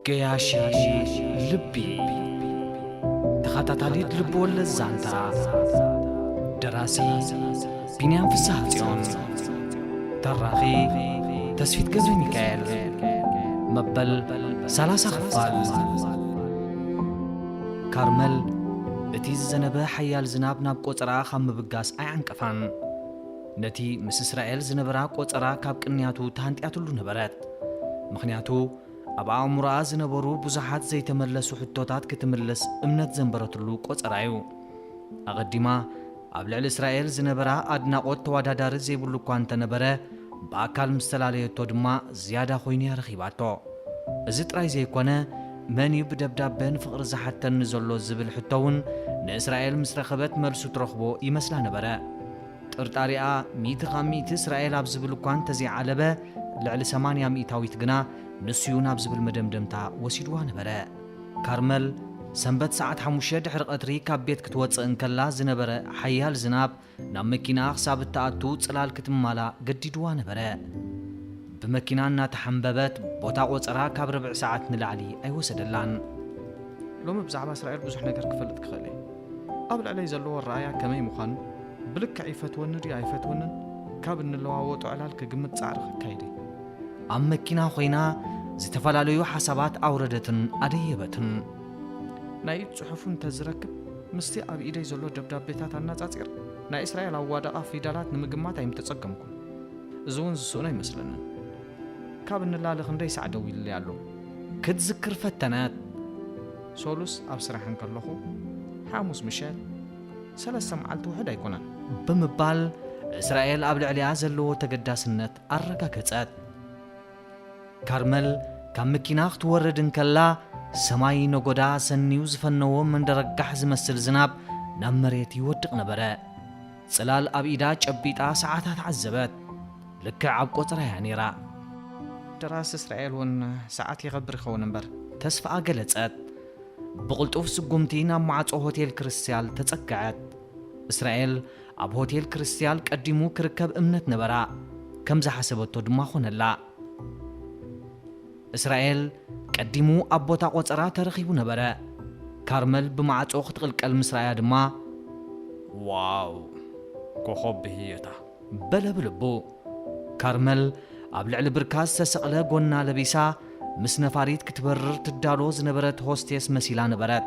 قياشي لبي تخططاليد لب ولا الزانتا دراسي بنيان في السهاتيون تراخي تسفيت قزوي ميكائيل مبل سلاسة خفال كارمل اتي الزنبه حيال زناب ناب قوطرا خم بقاس اي عنقفان نتي مس اسرائيل زنبرا قوطرا كاب قنياتو تهانطياتلو نبرات مخنياتو اب امرا زنبرو بزحات زي تملسو حتوتات كتملس امنت زنبرتلو قوطرايو اقديما اب لعل اسرائيل زنبرا ادناقوت توادادار زيبلو كوانت نبره باكال مستلاليتو دما زياده خويني رخيباتو ازي طراي زي كونه مني بدبدابن فقر زحتن زلو زبل حتون ناسرائيل مسرخبت ملسو ترخبو يمسلا نبره طرطاريا ميت اسرائيل ابزبل كوان تزي علبه لعل 800 ميتاويت غنا نسيونا بزبل مدمدمتا وسيدوا نبره كارمل سنبت ساعات 5 دحر قطري كاب بيت كتوص انكلا زنبره حيال زناب نا مكينا حساب تاعتو صلال كتمالا قديدوا نبره بمكينانا تحنببت بوتا قصرا كاب ربع ساعات نلعلي اي وسدلان لوم بزعبا اسرائيل بزح نجر كفلت كخلي قبل علي زلو الرايا كمي مخان بلك عيفتون ري عيفتون كاب نلواوطو علال كجمت صعر كايدي ام مكينا خوينا زتفلاليو حسابات اوردتن اديبتن ناي صحفون تزركب مستي اب ايدي زلو دبدابيتات اناصاصير نا اسرائيل اوادقا فيدالات نمغمات ايم تጸገምኩም زون زسونا يمسلنا كاب نلالخ ندي سعدو يلي يالو كتذكر فتنات سولوس ابسرحن كلخو حاموس مشال سلسة معلتو هدا يكونن بمبال اسرائيل اب لعليا زلو تقداسنت ارغاغصات كارمل كم مكيناخ توردن كلا سماي نغودا سنيو زفنو من درغح زمسل زناب نمريت يودق نبره صلال اب ايدا چبيطا ساعات عزبت لك عب قطره يعني دراس اسرائيل ون ساعات يغبر خون نمبر تسفا قلصت بقلطوف سقمتينا معصو هوتيل كريستيال تጸقعت اسرائيل اب هوتيل كريستيال قديمو كركب امنت نبرا كمزا حسبتو دما خونلا اسرائيل قديمو ابوتا قصرا ترخيبو نبره كارمل بمعصو ختقلقل مسرايا دما واو كوخب هيتا بلبلبو كارمل اب لعل بركاز تسقله غنا لبيسا مس نفاريت كتبرر تدالو زنبرت هوستيس مسيلا نبرت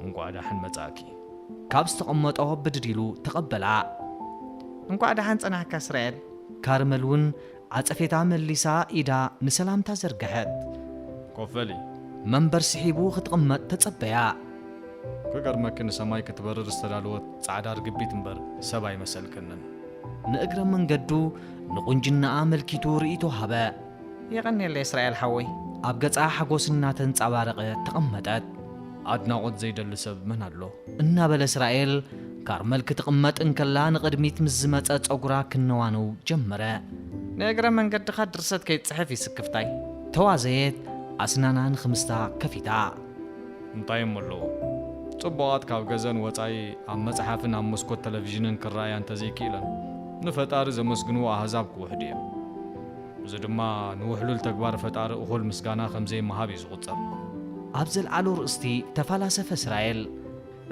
انقعدا حن مصاكي كابس تقمطو بدديلو تقبلا انقعدا حن صناحك اسرائيل كارملون عصفيتا مليسا ايدا نسلامتا زرغحت كوفلي منبر سحيبو ختقمط تصبيا كغرمك نسماي كتبرر استدالوت صعدار غبيت منبر سباي مسلكنن نأجر من قدو نقنجنا ملكيتو رئيتو هبا يغني لإسرائيل حوي أبقى حقوسنا تنصبارق تقمتات عدنا قد زيد اللسب من هالو إنا بالإسرائيل كارمل كتقمت إنكلا نقدميت مزمت أتقرا كنوانو جمرة نأجر من قد خد رصد كي تصحفي سكفتاي توازيت أسنانان خمستا كفيتا انتاي مولو صبوات كاف غزن وصاي ام مصحفن ام مسكوت تلفزيونن كرايان تزيكيلن نفتار زمسغنو احزاب كوحديه زدما نوحلل تكبار فتار اخول مسغانا خمزي مهابي زقصر ابزل علو رستي تفلاسف اسرائيل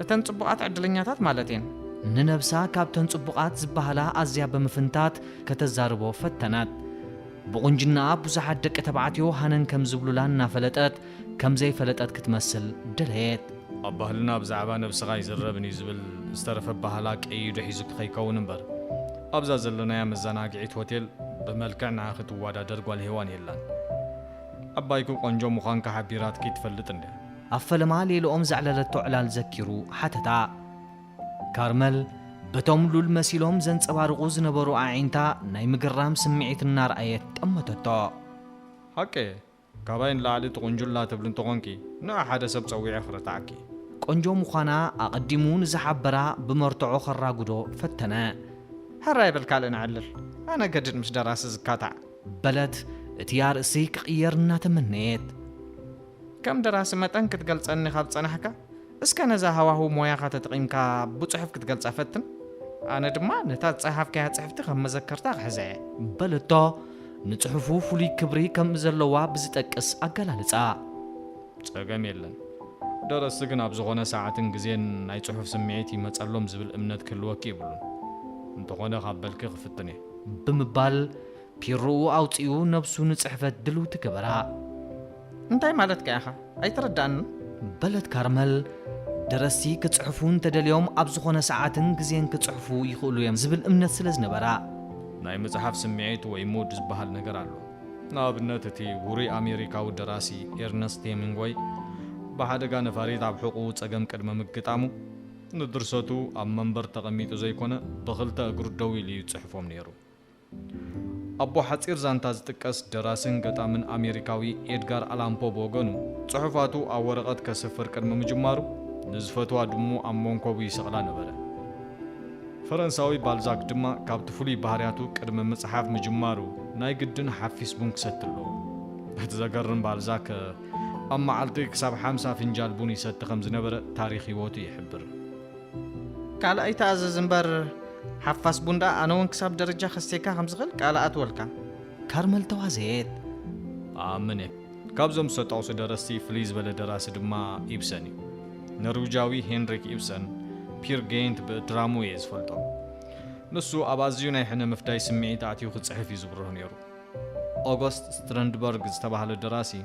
تنصبقات عدلنياتات مالتين ننبسا كاب تنصبقات زبهلا ازيا بمفنتات كتزاربو فتنات بقنجنا بزحات دق تبعتيو هانن كم زبلولان نافلطات كم زي فلطات كتمثل دلهيت ابهلنا بزعبا نبسغا يزربني زبل استرف بهلا قيد حيزك خيكون نمبر ابزا زلنا يا مزناقعيت هوتيل بملكعنا خت وادادر قال هيوان يلان ابايكو قنجو مخان كحبيرات كي تفلط انده افلما ليلوم زعللتو علال زكيرو حتتا كارمل بتوم لول مسيلوم زنصبارقو زنبرو عينتا ناي مغرام سمعيتنا رايت طمتتو حقي كاباين لعلت قنجلا تبلن تقونكي نا حدا سب صويع خرتاكي قنجو مخانا اقدمون زحبرا بمرتعو خراغدو فتنا هراي بالكالن علل انا قدد مش دراس زكاتا بلد اتيار سيك قيرنا تمنيت كم دراس متن كتقلصني خاب صنحكا اسكا نزا هواهو مويا خاتقيمكا بصحف كتقلص فتن انا دما نتا صحف كا صحفتي خم مذكرتا خزاي بلدو نصحفو فولي كبري كم زلوا بزطقس اغلالصا ፀገም የለን ደረሲ ግን ኣብ ዝኾነ ሰዓትን ግዜን ናይ ጽሑፍ ስምዒት ይመጸሎም ዝብል እምነት ክህልወኪ ይብሉን እንተኾነ ካብ በልኪ ክፍትን እየ ብምባል ፒርኡ ኣውፂኡ ነብሱ ንጽሕፈት ድልው ትገበራ እንታይ ማለት ከያኻ ኣይትረዳእን በለት ካርመል ደረሲ ክጽሕፉን ተደልዮም ኣብ ዝኾነ ሰዓትን ግዜን ክጽሕፉ ይኽእሉ እዮም ዝብል እምነት ስለ ዝነበራ ናይ መጽሓፍ ስምዒት ወይ ሙድ ዝበሃል ነገር ኣሎ ንኣብነት እቲ ውሩይ ኣሜሪካዊ ደራሲ ኤርነስት ሄሚንግዌይ ብሓደጋ ነፋሪት ኣብ ሕቑኡ ፀገም ቅድመ ምግጣሙ ንድርሰቱ ኣብ መንበር ተቐሚጡ ዘይኮነ ብኽልተ እግሩ ደው ኢሉ ይጽሕፎም ነይሩ ኣቦ ሓፂር ዛንታ ዝጥቀስ ደራስን ገጣምን ኣሜሪካዊ ኤድጋር ኣላን ፖ ብወገኑ ጽሑፋቱ ኣብ ወረቐት ከስፍር ቅድሚ ምጅማሩ ንዝፈትዋ ድሙ ኣብ መንኮቡ ይስቕላ ነበረ ፈረንሳዊ ባልዛክ ድማ ካብቲ ፍሉይ ባህርያቱ ቅድሚ መጽሓፍ ምጅማሩ ናይ ግድን ሓፊስ ቡን ክሰቲ ኣለዎ እቲ ዘገርም ባልዛክ ኣብ መዓልቲ ክሳብ 50 ፍንጃል ቡን ይሰቲ ከም ዝነበረ ታሪክ ህይወቱ ይሕብር ካልኣይ ተኣዘዝ እምበር ሓፋስ ቡንዳ ኣነ እውን ክሳብ ደረጃ ከስተይካ ከም ዝኽእል ቃልኣት ወልካ ካርመል ተዋዘየት ኣምነ ካብዞም ዝሰጠቕሱ ደረስቲ ፍልይ ዝበለ ደራሲ ድማ ኢብሰን እዩ ኖርዌጃዊ ሄንሪክ ኢብሰን ፒር ጌንት ብድራሙ እየ ዝፈልጦ ንሱ ኣብ ኣዝዩ ናይ ሕነ ምፍዳይ ስምዒት ኣትዩ ክጽሕፍ እዩ ዝብርህ ነይሩ ኦገስት ስትራንድበርግ ዝተባህለ ደራሲ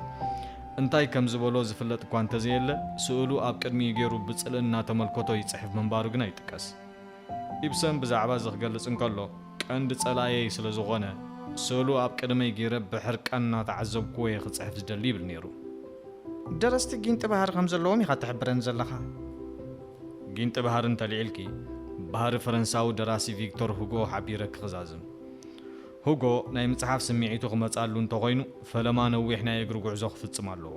እንታይ ከም ዝበሎ ዝፍለጥ እኳ እንተዘየለ ስእሉ ኣብ ቅድሚኡ ገይሩ ብጽልእ እናተመልከቶ ይጽሕፍ ምንባሩ ግን ኣይጥቀስ ኢብሰን ብዛዕባ ዝኽገልጽ እንከሎ ቀንዲ ጸላየይ ስለ ዝኾነ ስእሉ ኣብ ቅድመይ ገይረ ብሕርቃን እናተዓዘብክዎ እየ ክጽሕፍ ዝደሊ ይብል ነይሩ ደረስቲ ጊንጢ ባህሪ ከም ዘለዎም ኢኻ ትሕብረን ዘለኻ ጊንጢ ባህሪ እንተልዒልኪ ባህሪ ፈረንሳዊ ደራሲ ቪክቶር ሁጎ ሓቢረ ክኽዛዝም ሁጎ ናይ መጽሓፍ ስምዒቱ ክመጻሉ እንተኾይኑ ፈለማ ነዊሕ ናይ እግሪ ጉዕዞ ክፍጽም ኣለዎ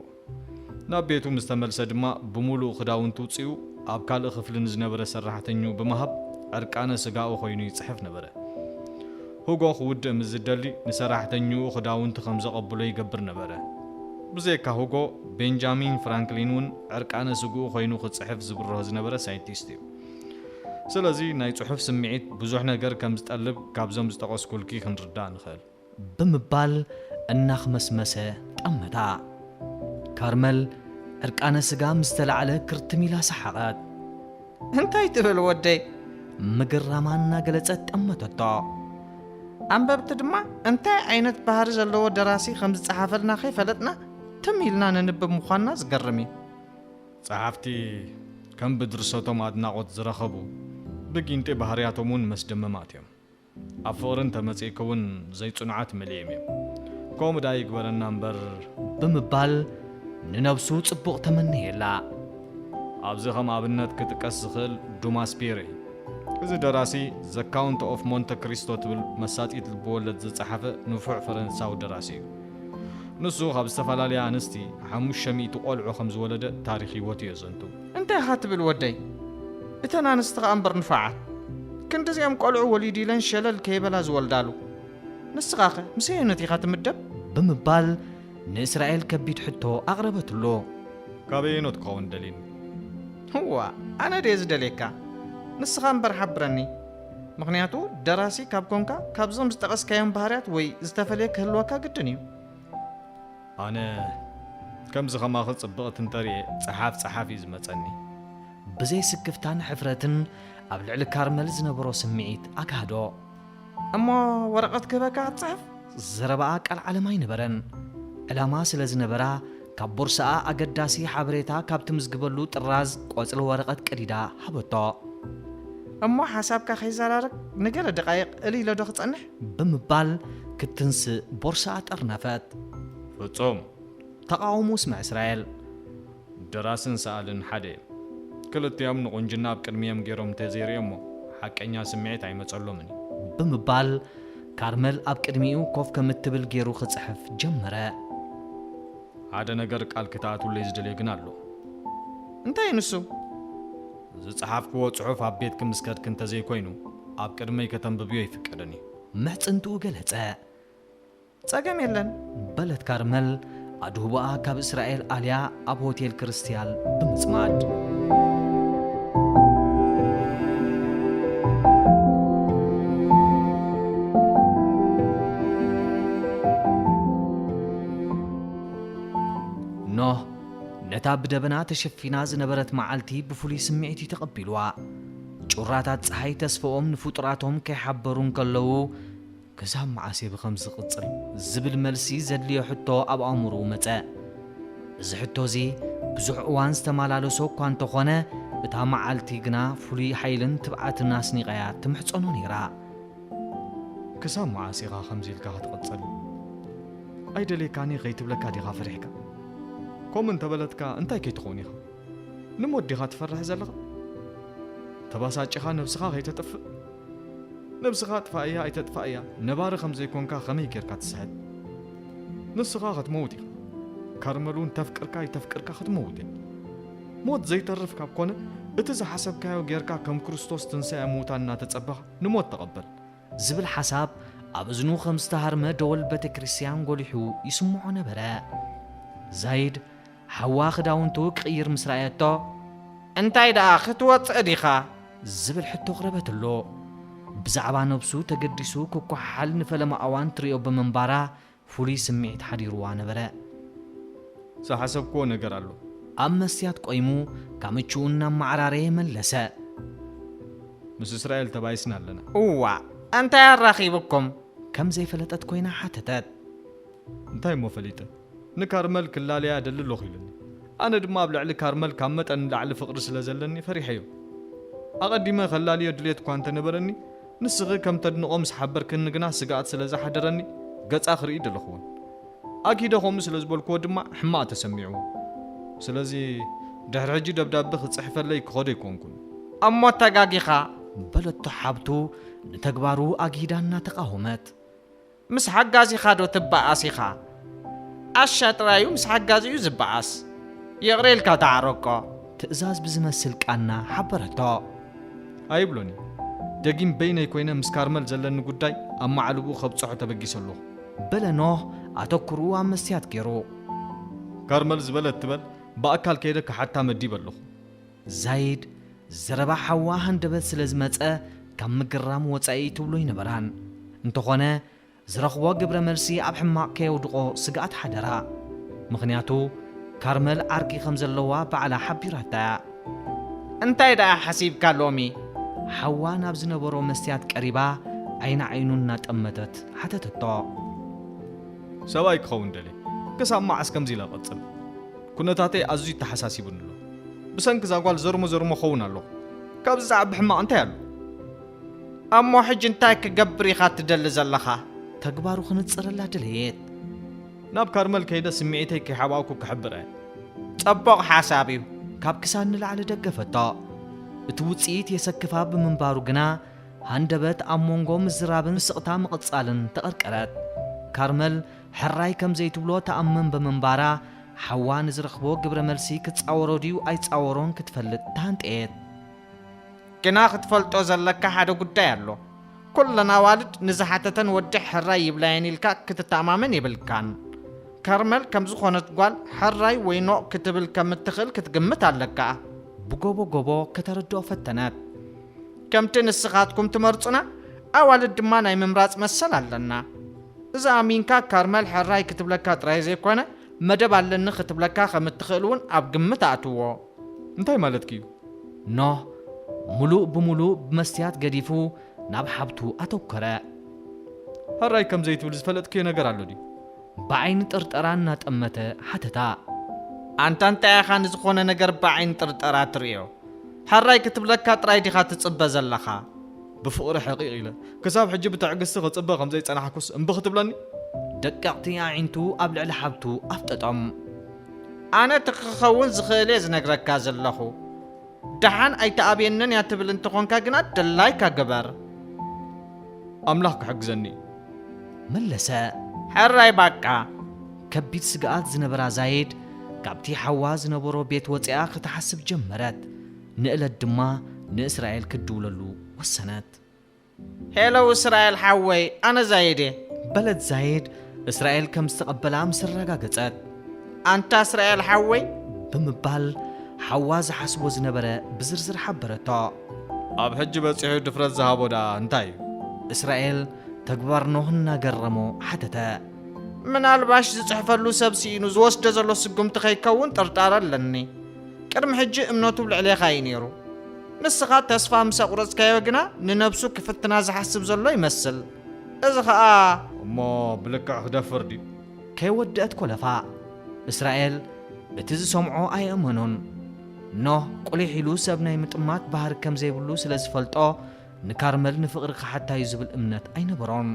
ናብ ቤቱ ምስ ተመልሰ ድማ ብምሉእ ክዳውንቱ ውፅኡ ኣብ ካልእ ክፍሊ ንዝነበረ ሰራሕተኙ ብምሃብ ዕርቃነ ስጋኡ ኮይኑ ይጽሕፍ ነበረ ሁጎ ክውድእ ምስ ዝደሊ ንሰራሕተኙኡ ክዳውንቲ ከም ዘቐብሎ ይገብር ነበረ ብዘይካ ሁጎ ቤንጃሚን ፍራንክሊን እውን ዕርቃነ ስግኡ ኮይኑ ክጽሕፍ ዝብርሆ ዝነበረ ሳይንቲስት እዩ ስለዚ ናይ ጽሑፍ ስምዒት ብዙሕ ነገር ከም ዝጠልብ ካብዞም ዝጠቐስኩልኪ ክንርዳእ ንኽእል ብምባል እናኽመስመሰ ጠመታ ካርመል ዕርቃነ ስጋ ምስ ተላዕለ ክርትም ኢላ ሰሓቐት እንታይ ትብል ወደይ ምግራማ እናገለጸት ጠመተቶ ኣንበብቲ ድማ እንታይ ዓይነት ባህሪ ዘለዎ ደራሲ ከም ዝጸሓፈልና ኸይፈለጥና ትም ኢልና ንንብብ ምዃንና ዝገርም እዩ ጸሓፍቲ ከም ብድርሰቶም ኣድናቖት ዝረኸቡ ብጊንጢ ባህርያቶም እውን መስደመማት እዮም ኣብ ፍቕርን ተመጺእክ እውን ዘይጽኑዓት መሊኦም እዮም ከምኡ ዳ ይግበረና እምበር ብምባል ንነብሱ ጽቡቕ ተመነየላ ኣብዚ ከም ኣብነት ክጥቀስ ዝኽእል ዱማስ ፒር እዩ እዚ ደራሲ ዘ ካውንት ኦፍ ሞንተ ክሪስቶ ትብል መሳጢት ልብወለድ ዝጸሓፈ ንፉዕ ፈረንሳዊ ደራሲ እዩ ንሱ ካብ ዝተፈላለያ ኣንስቲ 500 ቆልዑ ከም ዝወለደ ታሪክ ህይወቱ የዘንቱ እንታይ ኢኻ ትብል ወደይ እተን ኣንስቲ ኸ እምበር ንፋዓት ክንዲዚኦም ቆልዑ ወሊዱ ኢለን ሸለል ከይበላ ዝወልዳሉ ንስኻ ኸ ምስ ኣየነት ኢኻ ትምደብ ብምባል ንእስራኤል ከቢድ ሕቶ ኣቕረበትሎ ካበየኖት ክኸውን ደሊኒ ህዋ ኣነ ደየ ዝደልየካ ንስኻ እምበር ሓብረኒ ምኽንያቱ ደራሲ ካብ ኮንካ ካብዞም ዝጠቐስካዮም ባህርያት ወይ ዝተፈለየ ክህልወካ ግድን እዩ ኣነ ከምዚ ኸማኸ ጽብቕት እንተርእየ ጸሓፍ እዩ ዝመጸኒ ብዘይ ስክፍታን ሕፍረትን ኣብ ልዕሊ ካርመል ዝነበሮ ስምዒት ኣካዶ እሞ ወረቐት ክህበካ ኣትጽሕፍ ዘረባኣ ቃል ዓለም ኣይነበረን ዕላማ ስለ ዝነበራ ካብ ቦርሳኣ ኣገዳሲ ሓበሬታ ካብቲ ምዝግበሉ ጥራዝ ቆጽሊ ወረቐት ቀዲዳ ሃበቶ እሞ ሓሳብካ ኸይዘራርግ ንገለ ደቓይቕ እልኢለ ዶ ክጸንሕ ብምባል ክትንስእ ቦርሳኣ ጠርነፈት ፍጹም ተቃውሞ ስምዕ እስራኤል ደራስን ሰኣልን ሓደ ክልቲኦም ንቁንጅና ኣብ ቅድሚዮም ገይሮም ተዘይርዮሞ ሓቀኛ ስምዒት ኣይመጸሎምን ብምባል ካርመል ኣብ ቅድሚኡ ኮፍ ከም እትብል ገይሩ ክጽሕፍ ጀመረ ሓደ ነገር ቃል ክተኣትውለይ ዝደልየ ግን ኣሎ እንታይ ንሱ ዝጸሓፍክዎ ጽሑፍ ኣብ ቤትክ ምስ ከድክ እንተዘይኮይኑ ኣብ ቅድመይ ከተንብብዮ ይፍቀደኒ ምሕጽንትኡ ገለጸ ጸገም የለን በለት ካርመል ኣድሁባኣ ካብ እስራኤል ኣልያ ኣብ ሆቴል ክርስቲያል ብምጽማድ ኖህ ዕታ ብደበና ተሸፊና ዝነበረት መዓልቲ ብፍሉይ ስምዒት ተቐቢልዋ ጩራታት ፀሓይ ተስፈኦም ንፍጡራቶም ከይሓበሩን ከለዉ ክሳብ መዓስ ብኸምዚ ዝቕፅል ዝብል መልሲ ዘድልዮ ሕቶ ኣብ ኣእምሩ መፀ እዚ ሕቶ እዚ ብዙሕ እዋን ዝተመላለሶ እኳ እንተኾነ እታ መዓልቲ ግና ፍሉይ ሓይልን ትብዓትን ኣስኒቐያ ትምሕፀኖ ነይራ ክሳብ መዓስ ኢኻ ከምዚ ኢልካ ክትቕፅል ኣይደለየካኒ ከይትብለካ ዲኻ ፈሪሕካ ከምኡ እንተበለትካ እንታይ ከይትኸውን ኢኻ ንሞት ዲኻ ትፈርሕ ዘለኻ ተባሳጭኻ ነብስኻ ከይተጥፍእ ነብስኻ ጥፋእያ ኣይተጥፋእያ ነባሪ ከምዘይኮንካ ከመይ ጌርካ ትስሕብ ንስኻ ክትመውት ኢኻ ካርመሉን ተፍቅርካ ይተፍቅርካ ክትመውት እያ ሞት ዘይተርፍ ካብ ኮነ እቲ ዝሓሰብካዮ ጌርካ ከም ክርስቶስ ትንሣኤ ሙታን እናተጸበኻ ንሞት ተቐበል ዝብል ሓሳብ ኣብ እዝኑ ከም ዝተሃርመ ደወል ቤተ ክርስቲያን ጎሊሑ ይስምዖ ነበረ ዛይድ ሓዋ ክዳውንቱ ክቕይር ምስ ረኣየቶ እንታይ ደኣ ክትወፅእ ዲኻ ዝብል ሕቶ ቅረበትሎ ብዛዕባ ነብሱ ተገዲሱ ክኳሓል ንፈለማ እዋን ትሪኦ ብምንባራ ፍሉይ ስምዒት ሓዲርዋ ነበረ ዝሓሰብክዎ ነገር ኣሎ ኣብ መስትያት ቆይሙ ካብ ምቹኡ እናማዕራረየ መለሰ ምስ እስራኤል ተባይስና ኣለና እዋ እንታይ ኣራኺብኩም ከም ዘይፈለጠት ኮይና ሓተተት እንታይ እሞ ፈሊጠ ንካርመል ክላለያ ደሊ ኣለኹ ኢሉኒ ኣነ ድማ ኣብ ልዕሊ ካርመል ካብ መጠን ንላዕሊ ፍቕሪ ስለ ዘለኒ ፈሪሐዮ ኣቐዲመ ከላልዮ ድሌት እኳ እንተነበረኒ ንስኺ ከም ተድንቆ ምስ ሓበርክኒ ግና ስጋኣት ስለ ዝሓደረኒ ገጻ ክርኢ ደለኹውን ኣኪደ ከምኡ ስለ ዝበልክዎ ድማ ሕማቕ ተሰሚዑ ስለዚ ድሕሪ ሕጂ ደብዳቤ ክፅሕፈለይ ክኸዶ ይኮንኩን እሞ ተጋጊኻ በለቶ ሓብቱ ንተግባሩ ኣጊዳ እናተቃወመት ምስ ሓጋዚኻ ዶ ትበኣስ ኢኻ ኣሻጥራዩ ምስ ሓጋዚኡ ዝበኣስ የቕሬልካ ተዓረቆ ትእዛዝ ብዝመስል ቃና ሓበረቶ ኣይብሎኒ ደጊም በይነይ ኮይነ ምስ ካርመል ዘለኒ ጉዳይ ኣብ ማዕልቡ ከብፅሖ ተበጊሰ ኣለኹ በለ ኖህ ኣተኩሩ ኣብ መስትያት ገይሩ ካርመል ዝበለት ትበል ብኣካል ከይደ ክሓታ መዲብ ኣለኹ ዛይድ ዘረባ ሓዋ ሃንደበት ስለ ዝመፀ ካብ ምግራም ወፃኢ ትብሎ ይነበራን እንተኾነ ዝረኽቦ ግብረ መልሲ ኣብ ሕማቕ ከየውድቆ ስጋኣት ሓደራ ምኽንያቱ ካርመል ዓርቂ ከም ዘለዋ በዓላ ሓቢራታ እንታይ ደኣ ሓሲብካ ሎሚ ሓዋ ናብ ዝነበሮ መስትያት ቀሪባ ዓይና ዓይኑ እናጠመተት ሓተተቶ ሰብኣይ ክኸውን ደለ ክሳብ መዓስ ከምዚ ኢላ ቐፅል ኩነታተይ ኣዝዩ ተሓሳሲቡን ኣሎ ብሰንኪ ዛጓል ዘርሞ ኸውን ኣለኹ ካብዚ ዝዓቢ ሕማቕ እንታይ ኣሎ እሞ ሕጂ እንታይ ክገብር ኢኻ ትደሊ ዘለኻ ተግባሩ ክንፅረላ ድልየት ናብ ካርመል ከይደ ስምዒተይ ከይሓባእኩ ክሕብር እየ ጽቡቕ ሓሳብ እዩ ካብ ክሳድ ንላዕሊ ደገፈቶ እቲ ውፅኢት የሰክፋ ብምንባሩ ግና ሃንደበት ኣብ መንጎ ምዝራብን ስቕታ ምቕጻልን ተቐርቀረት ካርመል ሕራይ ከም ዘይትብሎ ተኣመን ብምንባራ ሓዋ ንዝረኽቦ ግብረ መልሲ ክትፃወሮ ድዩ ኣይፃወሮን ክትፈልጥ ተሃንጠየት ግና ክትፈልጦ ዘለካ ሓደ ጉዳይ ኣሎ ኩለና ዋልድ ንዝሓተተን ወዲ ሕራይ ይብላየን ኢልካ ክትተማመን ይብልካን ካርመል ከም ዝኾነት ጓል ሕራይ ወይ ኖቕ ክትብል ከም እትኽእል ክትግምት ኣለካ ብጎቦ ጎቦ ከተረድኦ ፈተነት ከምቲ ንስኻትኩም ትመርፁና ኣዋልድ ድማ ናይ ምምራፅ መሰል ኣለና እዛ ኣሚንካ ካርመል ሕራይ ክትብለካ ጥራይ ዘይኮነ መደብ ኣለኒ ክትብለካ ከም እትኽእል እውን ኣብ ግምት ኣእትዎ እንታይ ማለት እዩ ኖህ ሙሉእ ብምሉእ ብመስትያት ገዲፉ ናብ ሓብቱ ኣተኮረ ሕራይ ከም ዘይትብል ዝፈለጥክዮ ነገር ኣሎ ድዩ ብዓይኒ ጥርጠራ እናጠመተ ሓተታ ኣንታ እንታይ ኢኻ ንዝኾነ ነገር ብዓይኒ ጥርጠራ ትርእዮ ሕራይ ክትብለካ ጥራይ ዲኻ ትጽበ ዘለኻ ብፍቕሪ ሕቂቕ ኢለ ክሳብ ሕጂ ብትዕግስቲ ክጽበ ከም ዘይጸናሕኩስ እምቢ ክትብለኒ ደቀቕቲ ኣዒንቱ ኣብ ልዕሊ ሓብቱ ኣፍጠጦም ኣነ ትክኸውን ዝኽእል እየ ዝነግረካ ዘለኹ ድሓን ኣይተኣብየነን እያ ትብል እንትኾንካ ግና ድላይካ ግበር ኣምላኽ ክሕግዘኒ መለሰ ሕራይ ባቃ ከቢድ ስግኣት ዝነበራ ዛይድ ካብቲ ሓዋ ዝነበሮ ቤት ወፂኣ ክትሓስብ ጀመረት ንእለት ድማ ንእስራኤል ክድውለሉ ወሰነት ሄሎ እስራኤል ሓወይ ኣነ ዛይድ በለት ዛይድ እስራኤል ከም ዝተቐበላ ምስ ረጋገጸት ኣንታ እስራኤል ሓወይ ብምባል ሓዋ ዝሓስቦ ዝነበረ ብዝርዝር ሓበረቶ ኣብ ሕጂ በፂሑ ድፍረት ዝሃቦ ዳ እንታይ እዩ እስራኤል ተግባር ኖህ እናገረሞ ሓተተ ምናልባሽ ዝጽሕፈሉ ሰብ ሲኢኑ ዝወስደ ዘሎ ስጉምቲ ከይከውን ጥርጣረ ኣለኒ ቅድሚ ሕጂ እምነቱ ብልዕለኻ እዩ ነይሩ ንስኻ ተስፋ ምስ ኣቑረፅካዮ ግና ንነብሱ ክፍትና ዝሓስብ ዘሎ ይመስል እዚ ኸኣ እሞ ብልክዕ ክደፍር ድዩ ከይወድአት ኮለፋ እስራኤል እቲ ዝሰምዖ ኣይእመኖን ኖህ ቁሊሕ ኢሉ ሰብ ናይ ምጥማት ባህሪ ከም ዘይብሉ ስለ ዝፈልጦ ንካርመል ንፍቕሪ ክሓታዩ ዝብል እምነት ኣይነበሮን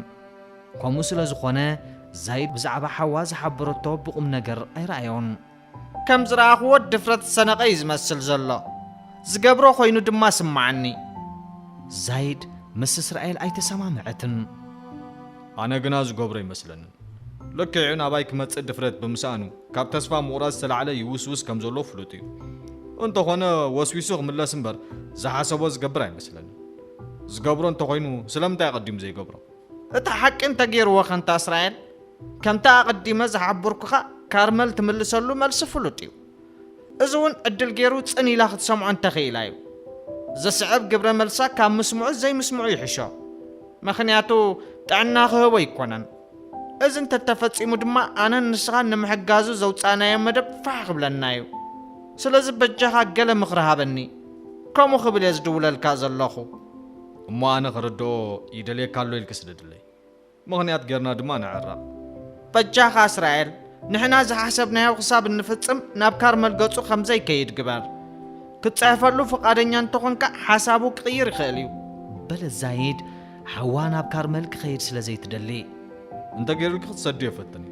ከምኡ ስለ ዝኾነ ዛይድ ብዛዕባ ሓዋ ዝሓበረቶ ብቁም ነገር ኣይረኣዮን ከም ዝረኣኽዎ ድፍረት ዝሰነቐ እዩ ዝመስል ዘሎ ዝገብሮ ኮይኑ ድማ ስማዓኒ ዛይድ ምስ እስራኤል ኣይተሰማምዐትን ኣነ ግና ዝገብሮ ይመስለኒ ልክዕ ናባይ ክመጽእ ድፍረት ብምሳእኑ ካብ ተስፋ ምቑራጽ ዝተላዕለ ይውስውስ ከም ዘሎ ፍሉጥ እዩ እንተኾነ ወስዊሱ ክምለስ እምበር ዝሓሰቦ ዝገብር ኣይመስለኒ ዝገብሮ እንተኾይኑ ስለምንታይ ኣቐዲሙ ዘይገብሮ እቲ ሓቂ እንተገይርዎ ኸንታ እስራኤል ከምታ ኣቐዲመ ዝሓብርኩኻ ካርመል ትምልሰሉ መልሲ ፍሉጥ እዩ እዚ እውን ዕድል ገይሩ ፅን ኢላ ክትሰምዖ እንተኽኢላ እዩ ዘስዕብ ግብረ መልሳ ካብ ምስምዑ ዘይምስምዑ ይሕሾ ምኽንያቱ ጥዕና ክህቦ ይኮነን እዚ እንተተፈጺሙ ድማ ኣነ ንስኻ ንምሕጋዙ ዘውፃናዮ መደብ ፋሕ ክብለና እዩ ስለዚ በጃኻ ገለ ምኽሪ ሃበኒ ከምኡ ክብል እየ ዝድውለልካ ዘለኹ እሞ ኣነ ክርድኦ ይደልየካ ኣሎ ኢልክ ስለ ምኽንያት ጌርና ድማ ንዕራቕ በጃኻ እስራኤል ንሕና ዝሓሰብናዮ ክሳብ እንፍጽም ናብ ካርመል ገጹ ከምዘይከይድ ግበር ክትፅሕፈሉ ፈቃደኛ እንተኾንካ ሓሳቡ ክቕይር ይኽእል እዩ በለ ዛይድ ሓዋ ናብ ካርመል ክኸይድ ስለ ዘይትደሊ እንተ ገይሩልክ ክትሰዱ የፈትኒ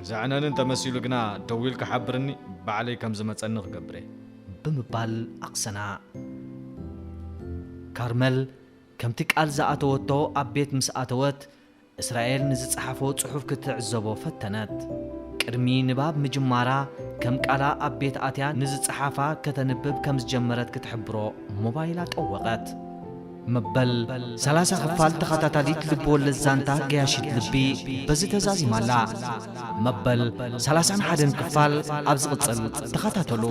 ዝዕነንን ተመሲሉ ግና ደው ኢልካ ሓብርኒ ባዕለይ ከም ዝመፀኒ ክገብር እየ ብምባል ኣቕሰና ካርመል ከምቲ ቃል ዝኣተወቶ ኣብ ቤት ምስ ኣተወት እስራኤል ንዝፀሓፎ ጽሑፍ ክትዕዘቦ ፈተነት ቅድሚ ንባብ ምጅማራ ከም ቃላ ኣብ ቤት ኣትያ ንዝፀሓፋ ከተንብብ ከም ዝጀመረት ክትሕብሮ ሞባይላ ጠወቐት መበል 30 ክፋል ተኸታታሊት ልብወለድ ዛንታ ገያሽት ልቢ በዚ ተዛዚማላ መበል 31 ክፋል ኣብ ዝቕፅል ተኸታተሉ